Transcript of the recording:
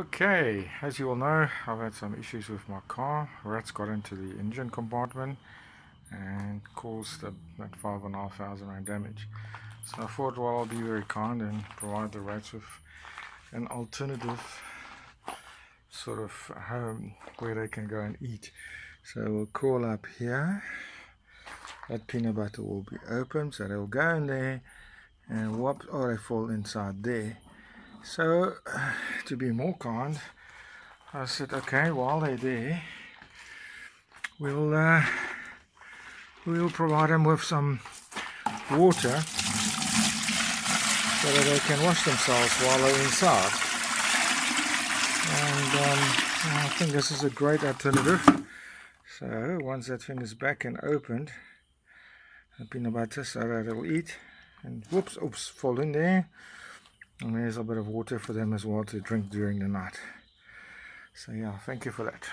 Okay, as you all know, I've had some issues with my car. Rats got into the engine compartment and caused about 5,500 rand damage. So I thought, well, I'll be very kind and provide the rats with an alternative sort of home where they can go and eat. So we'll crawl up here. That peanut butter will be open, so they'll go in there and whoop, oh, they fall inside there. So to be more kind, I said, okay, while they're there, we'll provide them with some water so that they can wash themselves while they're inside. And I think this is a great alternative. So once that thing is back and opened, the peanut butter, so that it'll eat, and whoops, oops, fall in there. And there's a bit of water for them as well to drink during the night. So yeah, thank you for that.